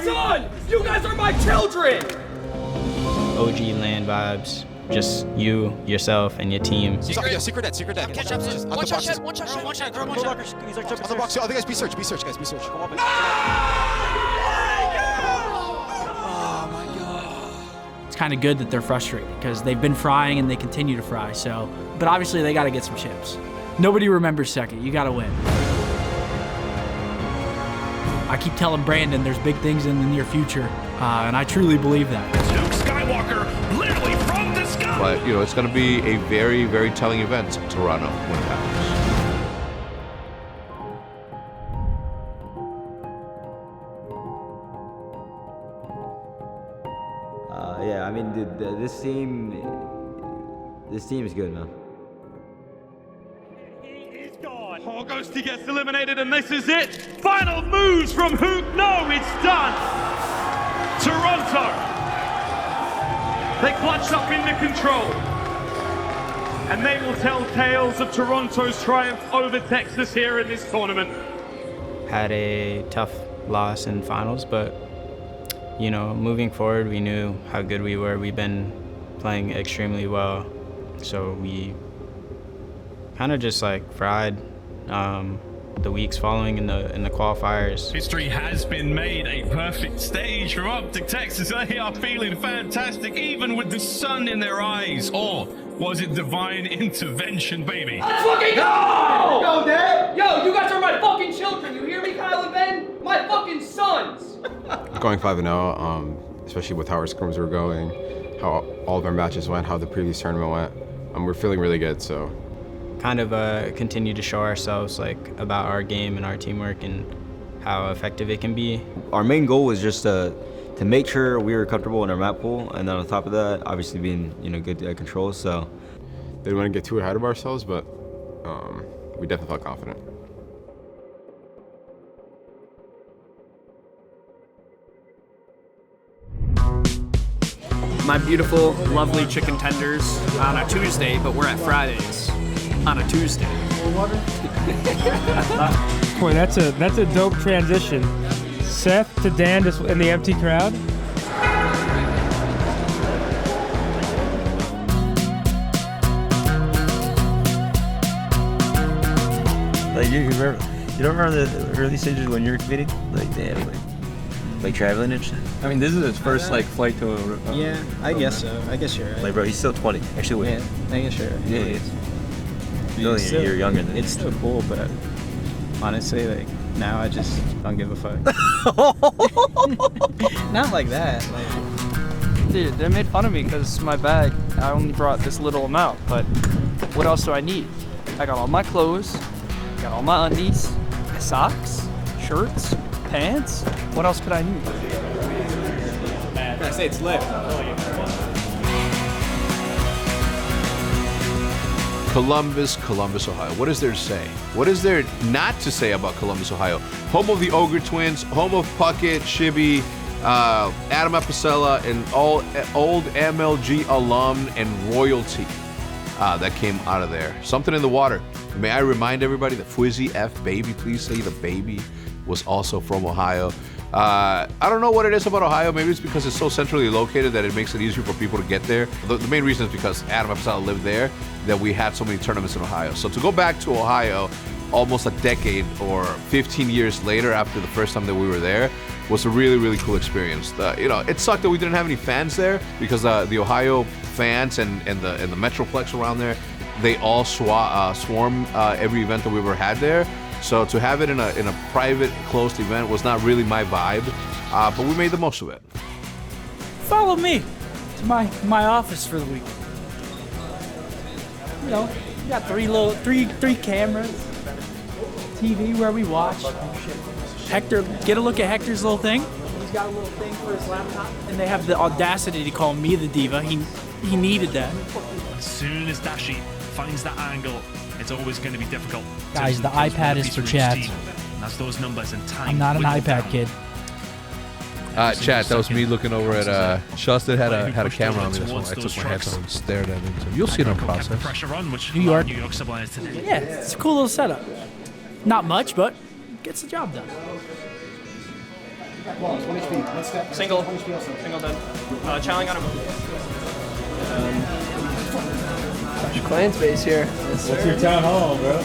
son! You guys are my children! OG land vibes. Just you, yourself, and your team. Secret dead. Catch up, Just one shot, one shot. Throw one shot. He's like, on the box. Oh, guys, be search, guys, be search. Come on, Oh my God. It's kind of good that they're frustrated because they've been frying and they continue to fry. So, but obviously they got to get some chips. Nobody remembers second. You got to win. I keep telling Brandon there's big things in the near future, and I truly believe that. Luke Skywalker, literally from the sky. But, it's going to be a very, very telling event, Toronto, when it happens. Yeah, I mean, dude, this team is good, man. He's gone. Ghosti gets eliminated, and this is it. Final moves from Hook. No, it's done. Toronto. They clutched up into control. And they will tell tales of Toronto's triumph over Texas here in this tournament. Had a tough loss in finals, but moving forward, we knew how good we were. We've been playing extremely well, so we kind of just fried the weeks following in the qualifiers. History has been made, a perfect stage for OpTic Texas. They are feeling fantastic, even with the sun in their eyes. Or was it divine intervention, baby? Let's fucking go! Go, Dad! Yo, you guys are my fucking children. You hear me, Kyle and Ben? My fucking sons. Going 5-0, especially with how our scrims were going, how all of our matches went, how the previous tournament went. We're feeling really good, so. Kind of continue to show ourselves about our game and our teamwork and how effective it can be. Our main goal was just to make sure we were comfortable in our map pool, and then on top of that, obviously being good at control. So didn't want to get too ahead of ourselves, but we definitely felt confident. My beautiful, lovely chicken tenders on a Tuesday, but we're at Fridays on a Tuesday. Boy, that's a dope transition. Seth to Dan just in the empty crowd. You don't remember the early stages when you were competing? Like traveling and shit? I mean, this is his first flight to a... Yeah, I guess so. I guess you're right. Bro, he's still 20. Actually, wait. Yeah, I guess you're right. Yeah, you're younger than it's still cool, but honestly, now I just don't give a fuck. Not like that. Dude, they made fun of me because my bag, I only brought this little amount, but what else do I need? I got all my clothes, got all my undies, my socks, shirts, pants. What else could I need? I say it's lit. Columbus, Ohio. What is there to say? What is there not to say about Columbus, Ohio? Home of the Ogre Twins, home of Puckett, Shibby, Adam Apicella, and all old MLG alum and royalty that came out of there. Something in the water. May I remind everybody that Fwizzy F Baby, please say the baby, was also from Ohio. I don't know what it is about Ohio. Maybe it's because it's so centrally located that it makes it easier for people to get there. The main reason is because Adam Apicella lived there, that we had so many tournaments in Ohio. So to go back to Ohio almost a decade or 15 years later after the first time that we were there was a really, really cool experience. It sucked that we didn't have any fans there because the Ohio fans and the Metroplex around there, they all swarm every event that we ever had there. So to have it in a private, closed event was not really my vibe, but we made the most of it. Follow me to my office for the week. You got three cameras, TV where we watch. Hector, get a look at Hector's little thing. He's got a little thing for his laptop, and they have the audacity to call me the diva. He needed that. As soon as Dashi finds that angle, it's always going to be difficult. Guys, the iPad is for chat. That's those numbers and time. I'm not an iPad kid. Chat, that was me looking over at Shustin had a camera on me. That's when I took my headphones and stared at him. So you'll see it on process. New York. Yeah, it's a cool little setup. Not much, but gets the job done. Single dead. Challenge on him. Fresh Clan's base here. Yes, What's your town hall, bro?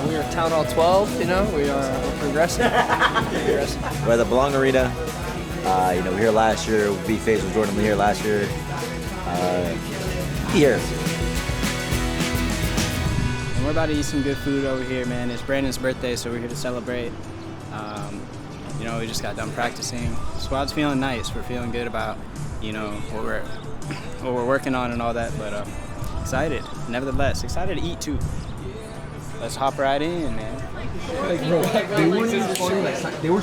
We are Town Hall 12, you know, we're progressing. We're at the Belong Arena. We were here last year. We faced with Jordan Lee here last year. Here. And we're about to eat some good food over here, man. It's Brandon's birthday, so we're here to celebrate. We just got done practicing. Squad's feeling nice. We're feeling good about, what we're working on and all that. But excited, nevertheless, excited to eat too. Let's hop right in, man. They were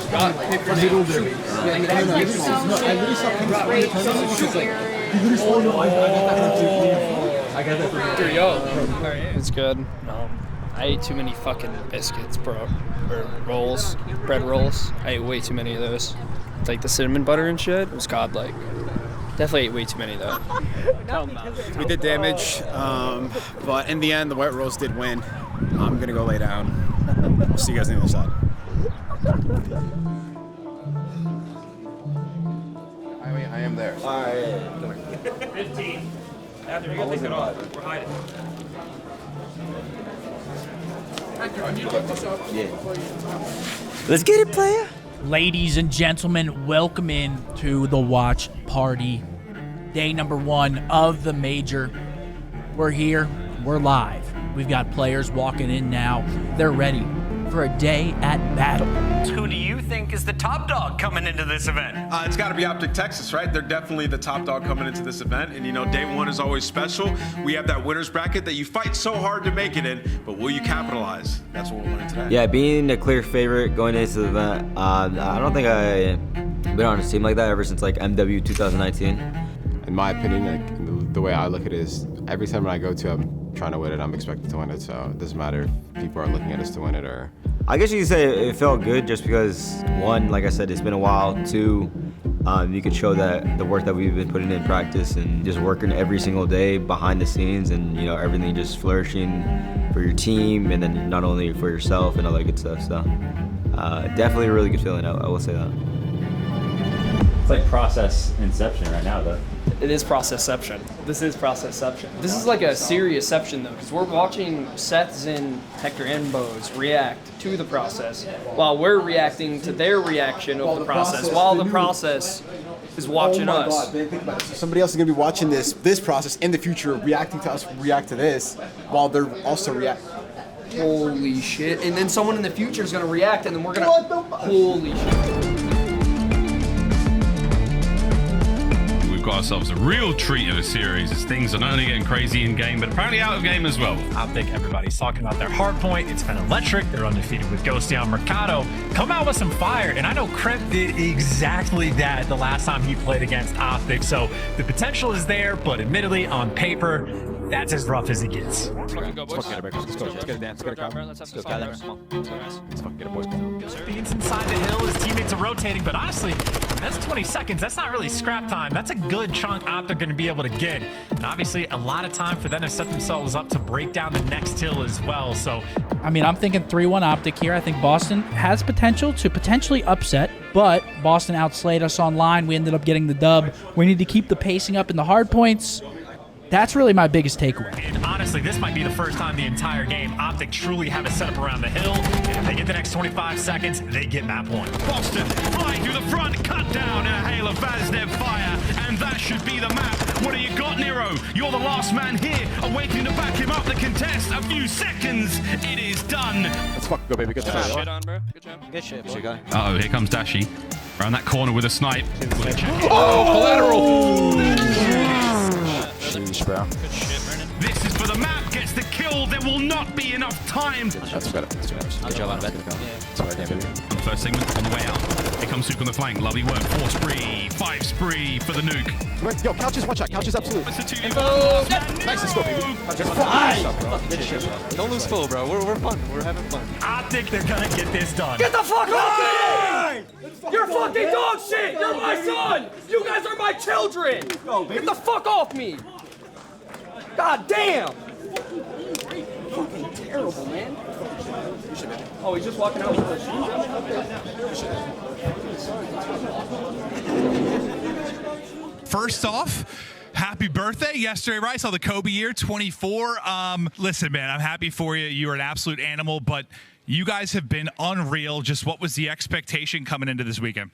It's good. I ate too many fucking biscuits, bro. Or rolls, bread rolls. I ate way too many of those. Like the cinnamon butter and shit. It was godlike. Definitely ate way too many though. We did damage, but in the end, the White Rose did win. I'm gonna go lay down. We'll see you guys on the other side. I am there. All right. Come here. 15. After you take it off, we're hiding. Yeah. Let's get it, player. Ladies and gentlemen, welcome in to the watch party. Day number 1 of the major. We're here. We're live. We've got players walking in now. They're ready for a day at battle. Who do you think is the top dog coming into this event? It's got to be OpTic Texas, right? They're definitely the top dog coming into this event. And, day 1 is always special. We have that winner's bracket that you fight so hard to make it in, but will you capitalize? That's what we're learning today. Yeah, being a clear favorite going into the event, I don't think I've been on a team like that ever since, MW 2019. In my opinion, the way I look at it is every time I go to, I'm trying to win it, I'm expected to win it. So it doesn't matter if people are looking at us to win it or... I guess you could say it felt good just because, 1, like I said, it's been a while. 2, you could show that the work that we've been putting in practice and just working every single day behind the scenes and, everything just flourishing for your team and then not only for yourself and all that good stuff. So definitely a really good feeling, I will say that. It's like process inception right now, though. It is processception. This is processception. This is like a serious-ception, though, because we're watching Seth, Zin, Hector, and Bose react to the process while we're reacting to their reaction of the process, while the process is watching us. God, man, think about it. So somebody else is going to be watching this process in the future, reacting to us, react to this, while they're also reacting. Holy shit. And then someone in the future is going to react, and then we're going to... Holy shit. We've got ourselves a real treat of a series as things are not only getting crazy in game, but apparently out of game as well. OpTic, everybody's talking about their hard point. It's been electric. They're undefeated with Ghosty on Mercado. Come out with some fire. And I know Krep did exactly that the last time he played against OpTic. So the potential is there, but admittedly, on paper, that's as rough as it gets. Let's fucking go, boys. Let's get a dance. Let's get a Come on. Let's fucking get a boys. Beans inside the hill, his teammates are rotating, but honestly, that's 20 seconds. That's not really scrap time. That's a good chunk OpTic going to be able to get. And obviously, a lot of time for them to set themselves up to break down the next hill as well. So, I'm thinking 3-1 OpTic here. I think Boston has potential to potentially upset, but Boston outslayed us online. We ended up getting the dub. We need to keep the pacing up in the hard points. That's really my biggest takeaway. And honestly, this might be the first time the entire game OpTic truly have a setup around the hill. And if they get the next 25 seconds, they get map 1. Boston flying through the front, cut down in a hail of Vaznev fire, and that should be the map. What do you got, Nero? You're the last man here, awaiting to back him up the contest. A few seconds, it is done. Let's fucking go, baby. Good Good shit on, bro. Good job. Good shit, boy. Uh-oh, here comes Dashi. Around that corner with a snipe. Oh, collateral! Sheesh, bro. Good shit, Brennan. This is for the map, gets the kill. There will not be enough time. That's better. Good job on that. That's what I did, baby. First segment on the way out. Here comes Sook on the flank. Lovely work. 4 spree, 5 spree for the nuke. Right, yo, couches, one shot. Couches, absolute. It's a 2 Nice to score, baby. Don't lose flow, bro. We're fun. We're having fun. OpTic, they're going to get this done. Get the fuck off me! You're fucking dog shit! You're my son! You guys are my children! Get the fuck off me! God damn! terrible, man. Oh, he's just walking out with the shoes? First off, happy birthday yesterday, right? I saw the Kobe year, 24. Listen, man, I'm happy for you. You are an absolute animal, but you guys have been unreal. Just what was the expectation coming into this weekend?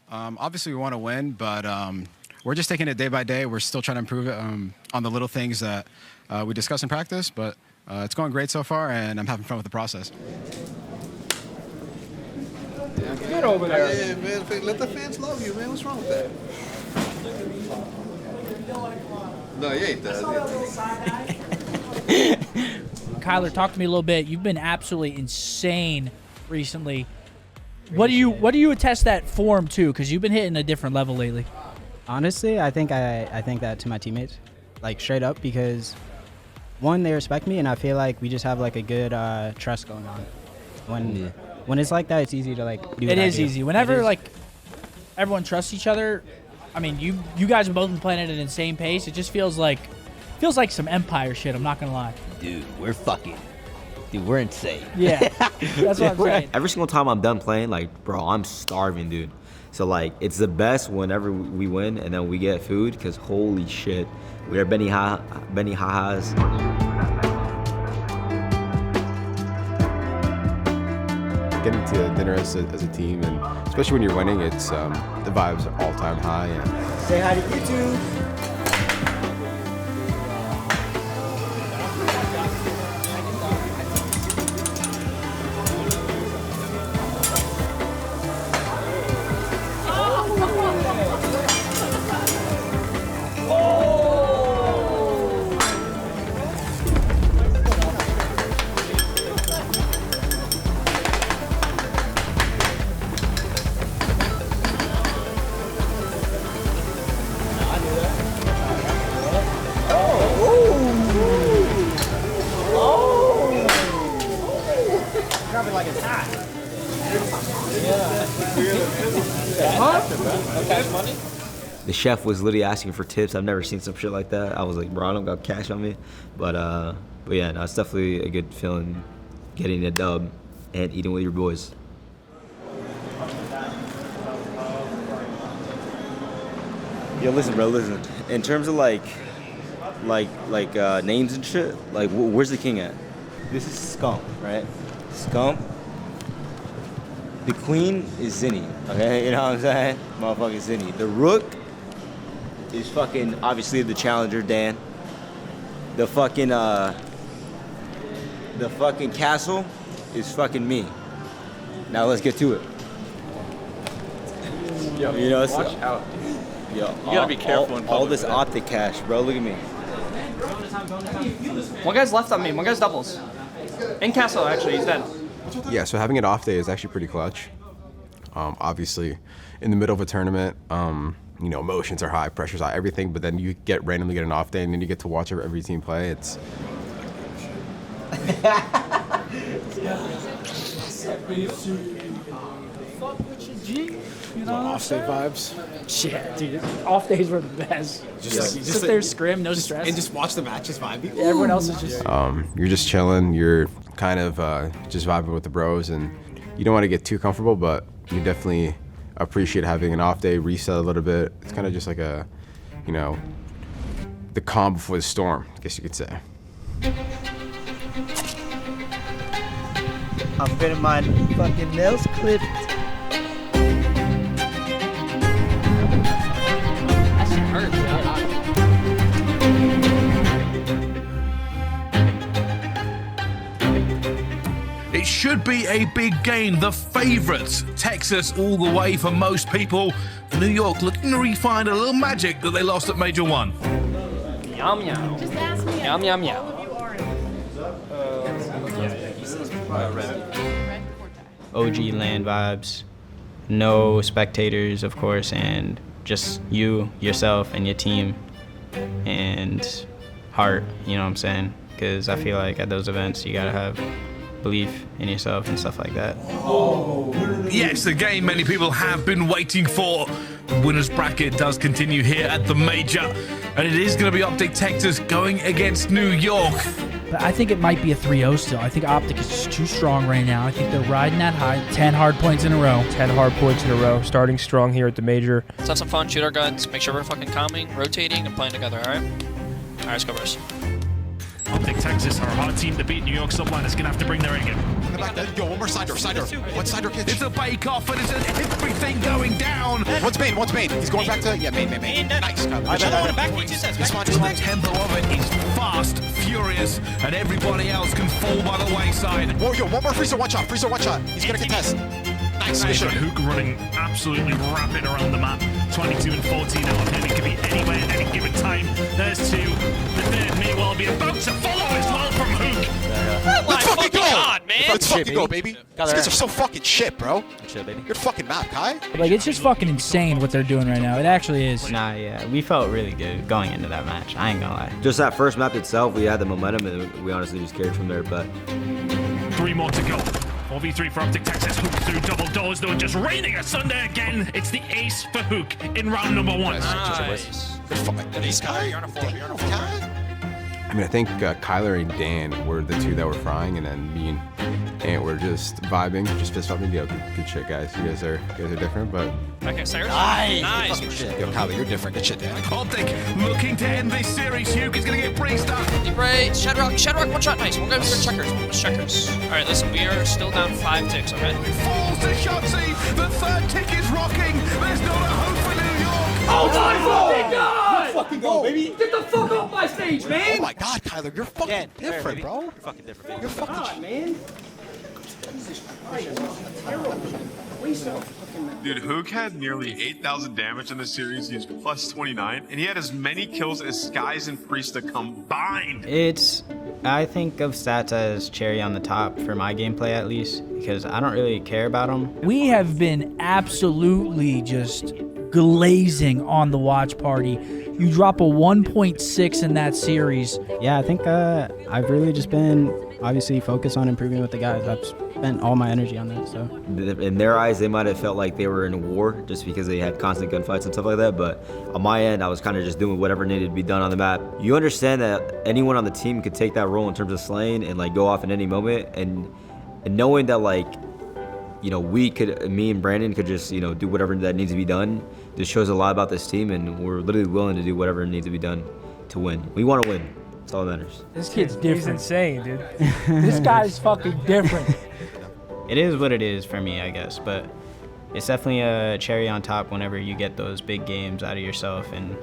Obviously, we want to win, but we're just taking it day by day. We're still trying to improve it on the little things that we discuss in practice, but it's going great so far, and I'm having fun with the process. Get over there. Yeah, man. Let the fans love you, man. What's wrong with that? No, you ain't that. Kyler, talk to me a little bit. You've been absolutely insane recently. What do you attest that form to? Because you've been hitting a different level lately. Honestly, I think that to my teammates, like straight up, because one, they respect me, and I feel like we just have like a good trust going on. When it's like that, it's easy to like do. It is easy. Whenever like everyone trusts each other. I mean, you guys have both been playing at an insane pace. It just feels like some Empire shit. I'm not gonna lie. Dude, we're insane. Yeah, that's what I'm saying. Every single time I'm done playing, like, bro, I'm starving, dude. So like, it's the best whenever we win and then we get food, because holy shit, we are Benny Ha-Ha's. Getting to dinner as a team, and especially when you're winning, it's the vibes are all-time high. And say hi to YouTube. The chef was literally asking for tips. I've never seen some shit like that. I was like, bro, I don't got cash on me. But yeah, no, it's definitely a good feeling getting a dub and eating with your boys. Yo, listen, bro, listen. In terms of like names and shit, like where's the king at? This is Scump, right? Scump. The queen is Zinni, okay? You know what I'm saying? Motherfucking Zinni. The rook is fucking, obviously, the challenger, Dan. The fucking castle is fucking me. Now let's get to it. Yo, you know, watch out. Yo, You gotta be careful in public. all this OpTic cash, bro. Look at me. One guy's left on me. One guy's doubles. In castle, actually. He's dead. yeah, so having an off day is actually pretty clutch. Obviously, in the middle of a tournament, you know, emotions are high, pressure's high, everything, but then you randomly get an off day, and then you get to watch every team play. It's You know, off day vibes. Yeah, dude. Off days were the best. Just sit there, scrim, no stress, and just watch the matches vibe. Yeah, everyone else is just. you're just chilling. You're kind of just vibing with the bros, and you don't want to get too comfortable, but you definitely appreciate having an off day, reset a little bit. It's kind of just like a, you know, the calm before the storm, I guess you could say. I'm getting my fucking nails clipped. It should be a big game. The favorites, Texas all the way for most people. New York looking to refine a little magic that they lost at Major 1. Yum yum. Just ask me. Yum yum yum. OG land vibes, no spectators, of course, and just you, yourself, and your team, and heart, you know what I'm saying? Because I feel like at those events, you gotta have belief in yourself and stuff like that. Yes, the game many people have been waiting for. The winner's bracket does continue here at the Major, and it is going to be OpTic Texas going against New York. But I think it might be a 3-0 still. I think OpTic is just too strong right now. I think they're riding that high. 10 hard points in a row. 10 hard points in a row. Starting strong here at the major. Let's have some fun, shoot our guns, make sure we're fucking calming, rotating, and playing together, alright? Alright, let's go, Bruce. OpTic Texas are a hard team to beat. New York Subline is going to have to bring their A game. In the back there. Yo, one more side door. One side door pitch. It's a bake-off and it's everything going down. One's main. He's going back to, main. Nice. The tempo of it is fast, furious, and everybody else can fall by the wayside. Whoa, yo, one more freezer, one shot. He's going to contest. Nice. Hook running absolutely rapid around the map. 22 and 14 now. It could be anywhere at any given time. There's 2. The third may well be about to follow as well from Hook. Let's fucking go! God, man. Let's fucking go, baby. These guys are so fucking shit, bro. Shit, baby. Good fucking map, Kai. Like, it's just fucking insane what they're doing right now. It actually is. Nah, yeah, we felt really good going into that match. I ain't gonna lie. Just that first map itself, we had the momentum, and we honestly just carried from there. But 3 more to go. 4v3 for OpTic Texas. Hook through double doors, though, just raining asunder again. It's the ace for Hook in round number 1. Nice. Good fucking ace, Kai. You're on a 4. I mean, I think Kyler and Dan were the 2 that were frying, and then me and Ant were just vibing, just fist bumping. Yo, good shit, guys. You guys are different, but. Okay, Sarah. Nice. Good shit. Yo, Kyler, you're different. Good shit, Dan. OpTic looking to end this series. Hook is gonna get braced up. Deep right, Shadrock, one shot, nice. We'll go for checkers. Alright, listen, we are still down 5 ticks, okay? Falls to Shotzi. The 3rd tick is rocking. There's not a hope for New York. Oh my fucking God! Let's fucking go, baby. Get the fuck off my stage, man! Oh my God, Kyler, you're fucking different, bro. You're fucking different, baby. You're fucking God, man. Dude, Hook had nearly 8,000 damage in the series. He's plus 29, and he had as many kills as Skies and Priesta combined. I think of stats as cherry on the top for my gameplay at least, because I don't really care about them. We have been absolutely just glazing on the watch party. You drop a 1.6 in that series. Yeah, I think I've really just been obviously focused on improving with the guys. I've spent all my energy on that, so. In their eyes, they might have felt like they were in a war just because they had constant gunfights and stuff like that, but on my end, I was kind of just doing whatever needed to be done on the map. You understand that anyone on the team could take that role in terms of slaying and like go off in any moment, and knowing that like, you know, me and Brandon could just, you know, do whatever that needs to be done. This shows a lot about this team, and we're literally willing to do whatever needs to be done to win. We want to win. That's all that matters. This kid's different. He's insane, dude. This guy's fucking different. It is what it is for me, I guess, but it's definitely a cherry on top whenever you get those big games out of yourself and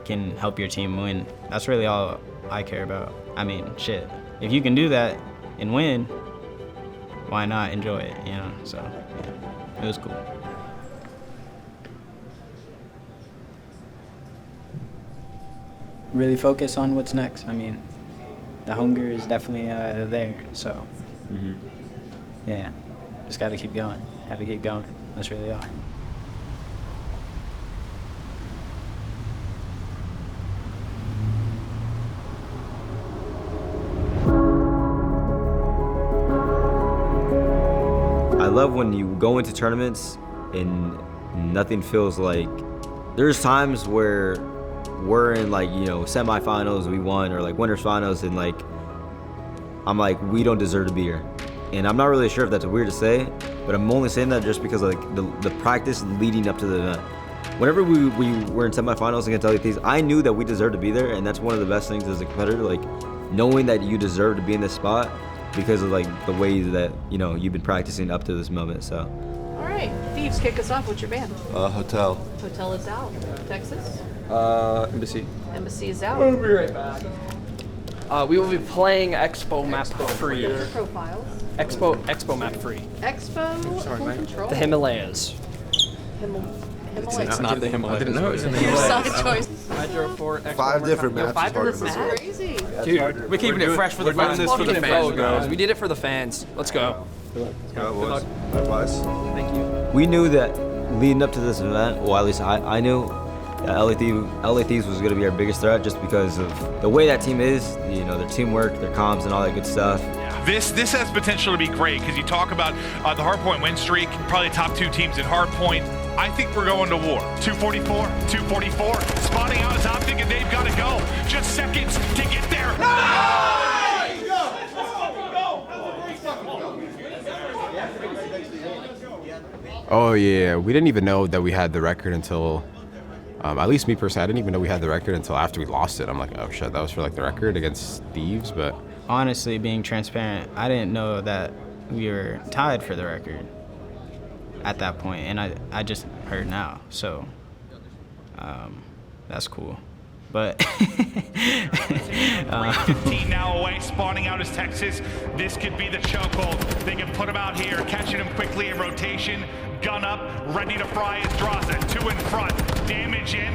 can help your team win. That's really all I care about. I mean, shit. If you can do that and win, why not enjoy it, you know? So, yeah, it was cool. Really focus on what's next. I mean, the hunger is definitely there, so yeah, just gotta keep going. Have to keep going. That's really all. I love when you go into tournaments and nothing feels like. There's times where we're in like, you know, semifinals, we won, or like winners finals, and like I'm like, we don't deserve to be here. And I'm not really sure if that's weird to say, but I'm only saying that just because of like the practice leading up to the event. Whenever we were in semifinals against LETs, I knew that we deserved to be there, and that's one of the best things as a competitor, like knowing that you deserve to be in this spot because of like the way that, you know, you've been practicing up to this moment. So. All right, Thieves, kick us off. What's your band? Hotel. Hotel is out. Texas? Embassy. Embassy is out. We'll be right back. We will be playing Expo map free. Profiles. Expo map free. Expo. Sorry, Full man. control. The Himalayas. It's not the Himalayas. I didn't know it was in the Your Himalayas. side choice. I drove for Expo 5 different maps. 5 different Target. maps. Crazy. Dude, we're keeping it fresh for the fans. this for the fans, guys. We did it for the fans. Let's go. Good luck. Likewise. Thank you. We knew that leading up to this event, well, at least I knew that LETs was going to be our biggest threat just because of the way that team is, you know, their teamwork, their comms, and all that good stuff. This has potential to be great because you talk about the hardpoint win streak, probably the top 2 teams in hardpoint. I think we're going to war. 244, spotting out as OpTic, and they've got to go. Just seconds to get there. Go! Oh yeah, we didn't even know that we had the record until, at least me personally, I didn't even know we had the record until after we lost it. I'm like, oh shit, that was for like the record against Thieves, but. Honestly, being transparent, I didn't know that we were tied for the record at that point, and I just heard now, so that's cool. But 15 now away, spawning out is Texas. This could be the chokehold. They can put him out here, catching him quickly in rotation. Gun up, ready to fry his Draza. 2 in front, damage in.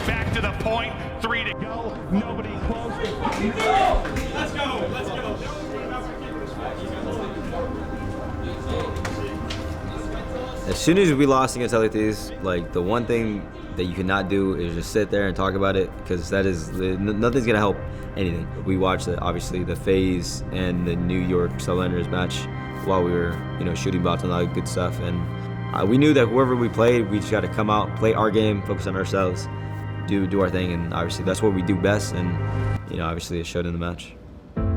Back to the point, 3 to go. Nobody close. Let's go. Let's go. As soon as we lost against LA Thieves, like the one thing that you cannot do is just sit there and talk about it, because that is nothing's gonna help anything. We watched obviously the FaZe and the New York Southlanders match while we were shooting bots and all that good stuff, and we knew that whoever we played, we just got to come out, play our game, focus on ourselves, do our thing, and obviously that's what we do best, and obviously it showed in the match.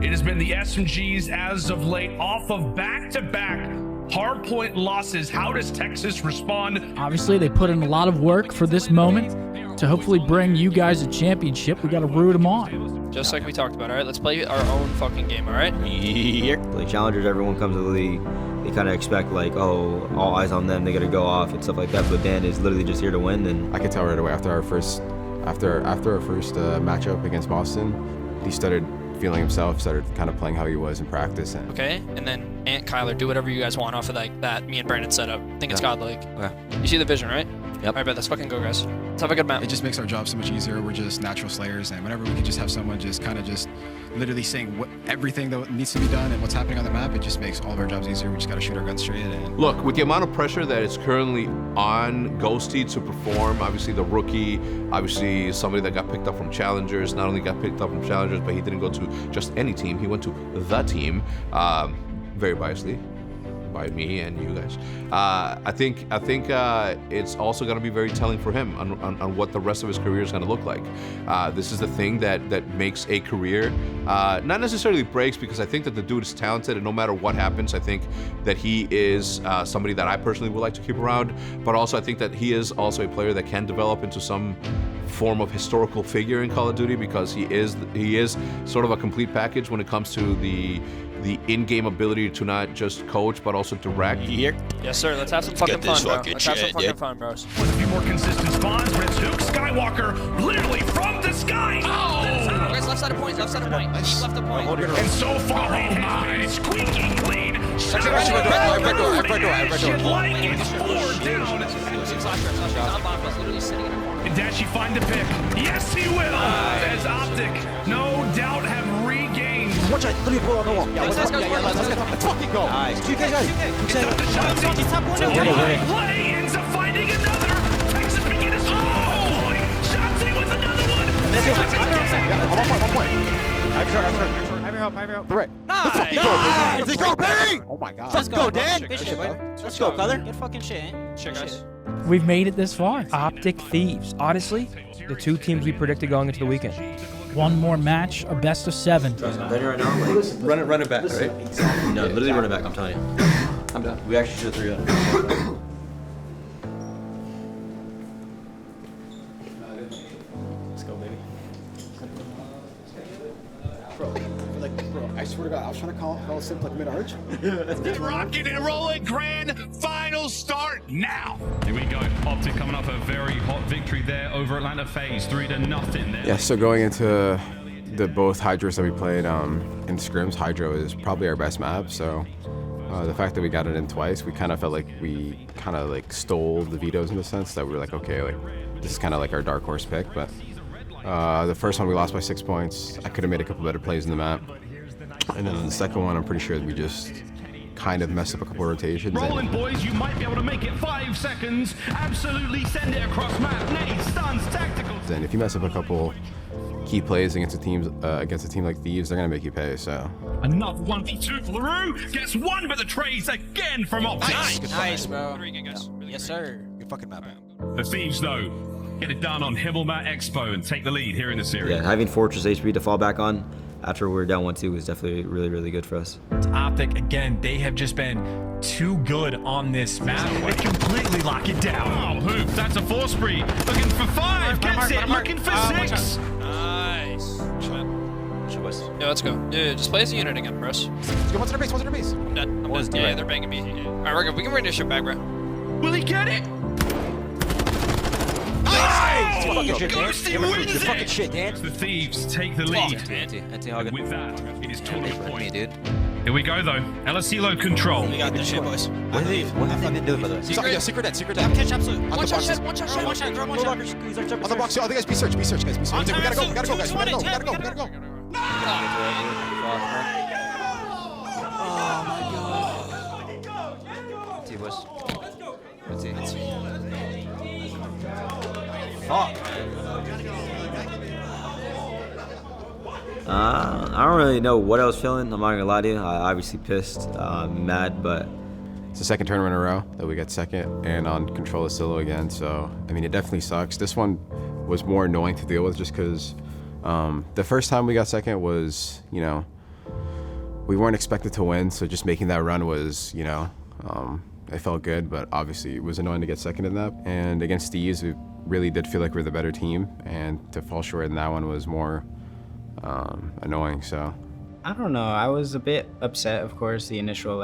It has been the SMGs as of late, off of back-to-back hardpoint losses. How does Texas respond? Obviously, they put in a lot of work for this moment to hopefully bring you guys a championship. We got to root them on. Just like we talked about, all right? Let's play our own fucking game, all right? Yeah. Like challengers, everyone comes to the league. They kind of expect like, oh, all eyes on them. They got to go off and stuff like that. But Dan is literally just here to win. And I could tell right away after our first matchup against Boston, he started feeling himself, started kind of playing how he was in practice. And okay, and then Ant, Kyler, do whatever you guys want off of like that me and Brandon set up. I think it's godlike. Okay. You see the vision, right? Yep. All right, bet. Let's fucking go, guys. Let's have a good map. It just makes our job so much easier. We're just natural slayers, and whenever we can just have someone just kind of just literally saying everything that needs to be done and what's happening on the map, it just makes all of our jobs easier. We just got to shoot our guns straight. And look, with the amount of pressure that is currently on Ghosty to perform, obviously the rookie, obviously somebody that got picked up from Challengers, not only got picked up from Challengers, but he didn't go to just any team. He went to the team, very biasly by me and you guys. I think it's also going to be very telling for him on what the rest of his career is going to look like. This is the thing that makes a career, not necessarily breaks, because I think that the dude is talented, and no matter what happens, I think that he is somebody that I personally would like to keep around. But also, I think that he is also a player that can develop into some form of historical figure in Call of Duty, because he is sort of a complete package when it comes to the in-game ability to not just coach but also direct. Yep. Yes, sir. Let's have some fucking fun, bro. Let's have some fucking fun, bros. With a few more consistent spawns, but it's Luke Skywalker literally from the sky. Oh! Guys, left side of point. Left side of point. Keep left of point. And so far, it has been squeaky clean. Like it's 4 down. And Did she find the pick? Yes, he will. As OpTic, no doubt, have regained. Watch out, let me pull on the wall. Let's go. Let's fucking go. Nice. Play ends up finding another. Texas begin his point. Shotzi with another one. One point. I have your help. Right. Nice. Let's go, baby. Oh my God. Let's go, Dan. Let's go, Color. Good fucking shit. Shit, guys. We've made it this far. OpTic Thieves. Honestly, the two teams we predicted going into the weekend. One more match, a best of 7. Right now, like, run it back, right? No, literally run it back. I'm telling you. I'm done. We actually should have 3-0. Let's go, baby. Bro, I swear to God, I was trying to call it simple like mid-arch. Rocking and rolling, grand final start now. Here we go. OpTic coming off a very hot victory there over Atlanta FaZe, 3-0 there. Yeah, so going into the both Hydros that we played in scrims, Hydro is probably our best map. So the fact that we got it in twice, we kind of felt like we kind of like stole the vetoes in the sense that we were like, okay, like this is kind of like our dark horse pick. But the first one we lost by 6 points. I could have made a couple better plays in the map. And then the second one, I'm pretty sure we just kind of messed up a couple rotations. Rolling, boys, you might be able to make it 5 seconds. Absolutely send it across map. Nades, stuns, tacticals. And if you mess up a couple key plays against a team like Thieves, they're gonna make you pay. So another 1v2 for LaRue. Gets one with the trades again from OpTic. Nice, bro. Yes, sir. Good fucking map. The Thieves, though, get it done on Himmelmat Expo and take the lead here in the series. Yeah, having Fortress HP to fall back on, after we were down 1-2 was definitely really, really good for us. OpTic, again, they have just been too good on this map. They completely lock it down. Oh, Hoop, that's a force breed. Looking for 5, gets it, looking for 6. Nice. Yeah, let's go. Yeah, just play as a unit again, bros. Let's go. What's in our base? I'm dead. I'm dead. Yeah, they're banging me. Alright, we're good. We can bring this shit back, bro. Will he get it? Nice! Oh, You fucking shit, Dan. The Thieves take the lead. Anti-hog. With that, it is tournament point. Here we go, though. LSELO control. We got this shit, boys. What have they been doing by the way? Secret dead. Catch absolute. One shot. On the box. Oh, guys, be search, guys. We gotta go, guys. We gotta go. Oh my god. Boys. Let's see. Fuck. I don't really know what I was feeling. I'm not gonna lie to you. I obviously pissed, mad, but it's the second tournament in a row that we got second and on control of Silo again. So, I mean, it definitely sucks. This one was more annoying to deal with just because the first time we got second was, we weren't expected to win. So just making that run was, it felt good, but obviously it was annoying to get second in that. And against Thieves, we really did feel like we're the better team. And to fall short in that one was more annoying. So I don't know. I was a bit upset, of course, the initial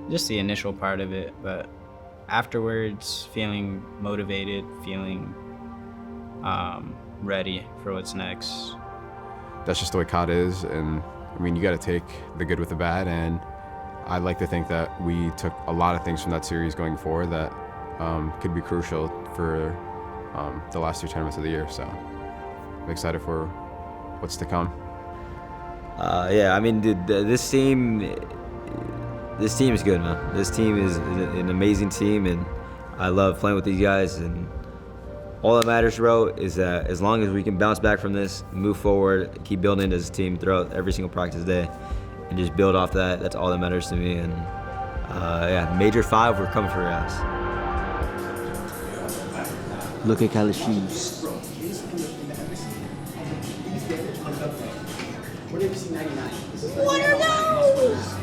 just the initial part of it, but afterwards feeling motivated, feeling ready for what's next. That's just the way COD is, and I mean, you got to take the good with the bad, and I'd like to think that we took a lot of things from that series going forward that could be crucial for the last 2 tournaments of the year. So I'm excited for what's to come. Yeah, I mean, dude, this team is good, man. This team is an amazing team, and I love playing with these guys. And all that matters, bro, is that as long as we can bounce back from this, move forward, keep building as a team throughout every single practice day, and just build off that. That's all that matters to me. And yeah, Major 5, we're coming for your ass. Look at Khaled's shoes. What are those?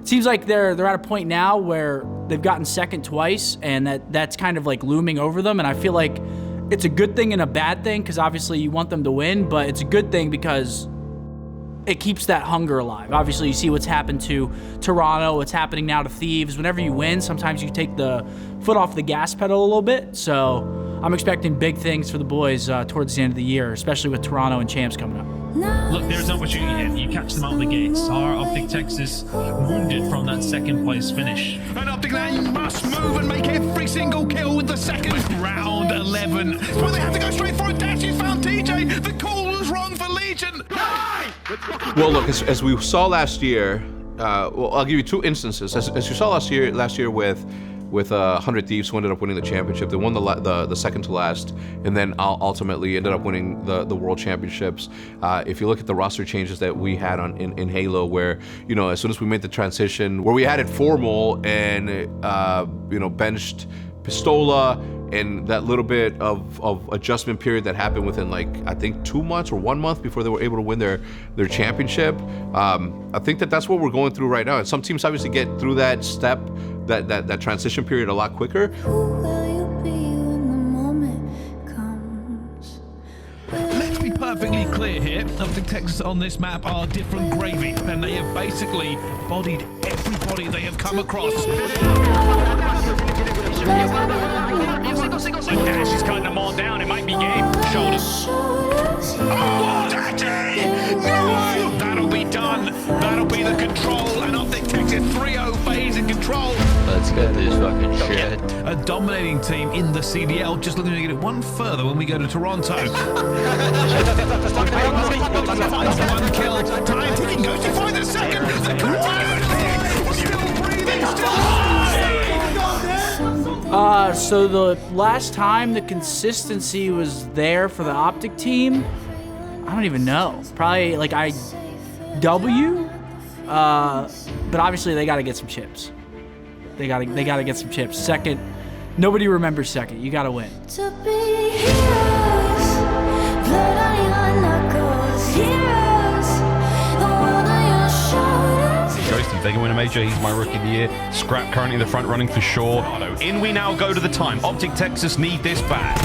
It seems like they're at a point now where they've gotten second twice, and that's kind of like looming over them. And I feel like it's a good thing and a bad thing, because obviously you want them to win, but it's a good thing because it keeps that hunger alive. Obviously, you see what's happened to Toronto, what's happening now to Thieves. Whenever you win, sometimes you take the foot off the gas pedal a little bit. So I'm expecting big things for the boys towards the end of the year, especially with Toronto and Champs coming up. Look, there's an opportunity here. You catch them out the gates. Are OpTic Texas wounded from that second place finish? And OpTic now must move and make every single kill with the second round 11. So they have to go straight for it. Dash, you found TJ. The call was wrong for Legion. Well, look, as we saw last year, well, I'll give you 2 instances. As you saw last year with 100 Thieves, who ended up winning the championship. They won the second to last, and then ultimately ended up winning the world championships. If you look at the roster changes that we had in Halo, where as soon as we made the transition, where we added Formal and benched Pistola, and that little bit of adjustment period that happened within I think 2 months or 1 month before they were able to win their championship. I think that's what we're going through right now. And some teams obviously get through that step, that transition period a lot quicker. Let's be perfectly clear here. OpTic Texas on this map are different gravy, and they have basically bodied everybody they have come across. Yeah, she's cutting them all down. It might be game. Shoulders. Oh, Daddy! No! That'll be done. That'll be the control, and OpTic Texas 3-0 phase in control. Let's get this fucking shit. A dominating team in the CDL, just looking to get it one further when we go to Toronto. One kill. Time ticking. Goes to find the second. The control. Still breathing. So the last time the consistency was there for the OpTic team, I don't even know. Probably IW, but obviously they got to get some chips. They got to get some chips. Second, nobody remembers second. You got to win. To be heroes. Ghosty, if they can win a major, he's my rookie of the year. Scrap currently in the front running for sure. In we now go to the time. OpTic Texas need this bad.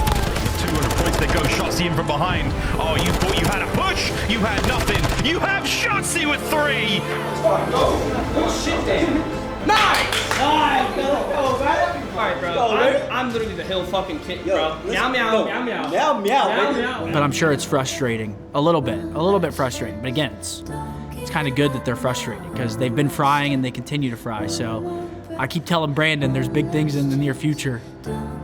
200 points, they go. Shotzi in from behind. Oh, you thought you had a push? You had nothing. You have Shotzi with 3. Oh, shit, Dan. Nice! Alright, bro. I'm literally the hill fucking kid, bro. Meow, meow, meow, meow. Meow, meow, But I'm sure it's frustrating. A little bit frustrating. But again, it's kind of good that they're frustrated because they've been frying and they continue to fry. So I keep telling Brandon there's big things in the near future.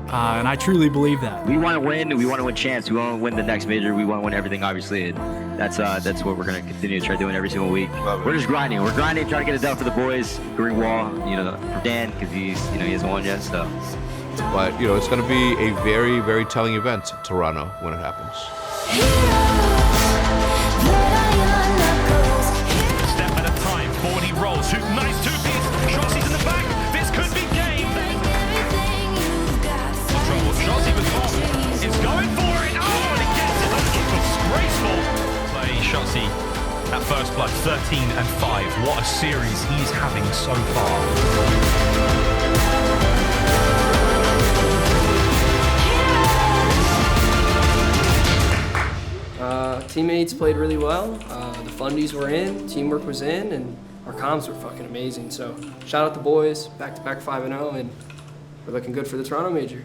And I truly believe that. We want to win. We want to win champs. We want to win the next major. We want to win everything, obviously. And that's what we're going to continue to try doing every single week. We're just grinding. We're grinding, trying to get it done for the boys. Green wall, for Dan, because he hasn't won yet. So. But it's going to be a very, very telling event, Toronto, when it happens. Step at a time. 40 rolls. Nice two-piece. Shotzi's in the back. This could be game. Shotzi with Bob. It's going for it. Oh, and he gets it. Disgraceful play. Shotzi at first blood, 13-5. What a series he's having so far. Teammates played really well. The fundies were in, teamwork was in, and our comms were fucking amazing. So shout out the boys, back-to-back 5-0, and we're looking good for the Toronto major.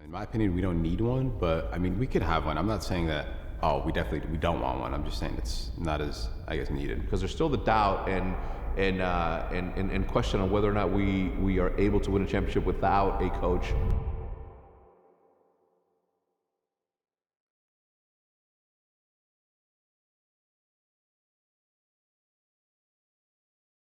In my opinion, we don't need one, but I mean, we could have one. I'm not saying that, we don't want one. I'm just saying it's not as, I guess, needed. Because there's still the doubt and question on whether or not we are able to win a championship without a coach.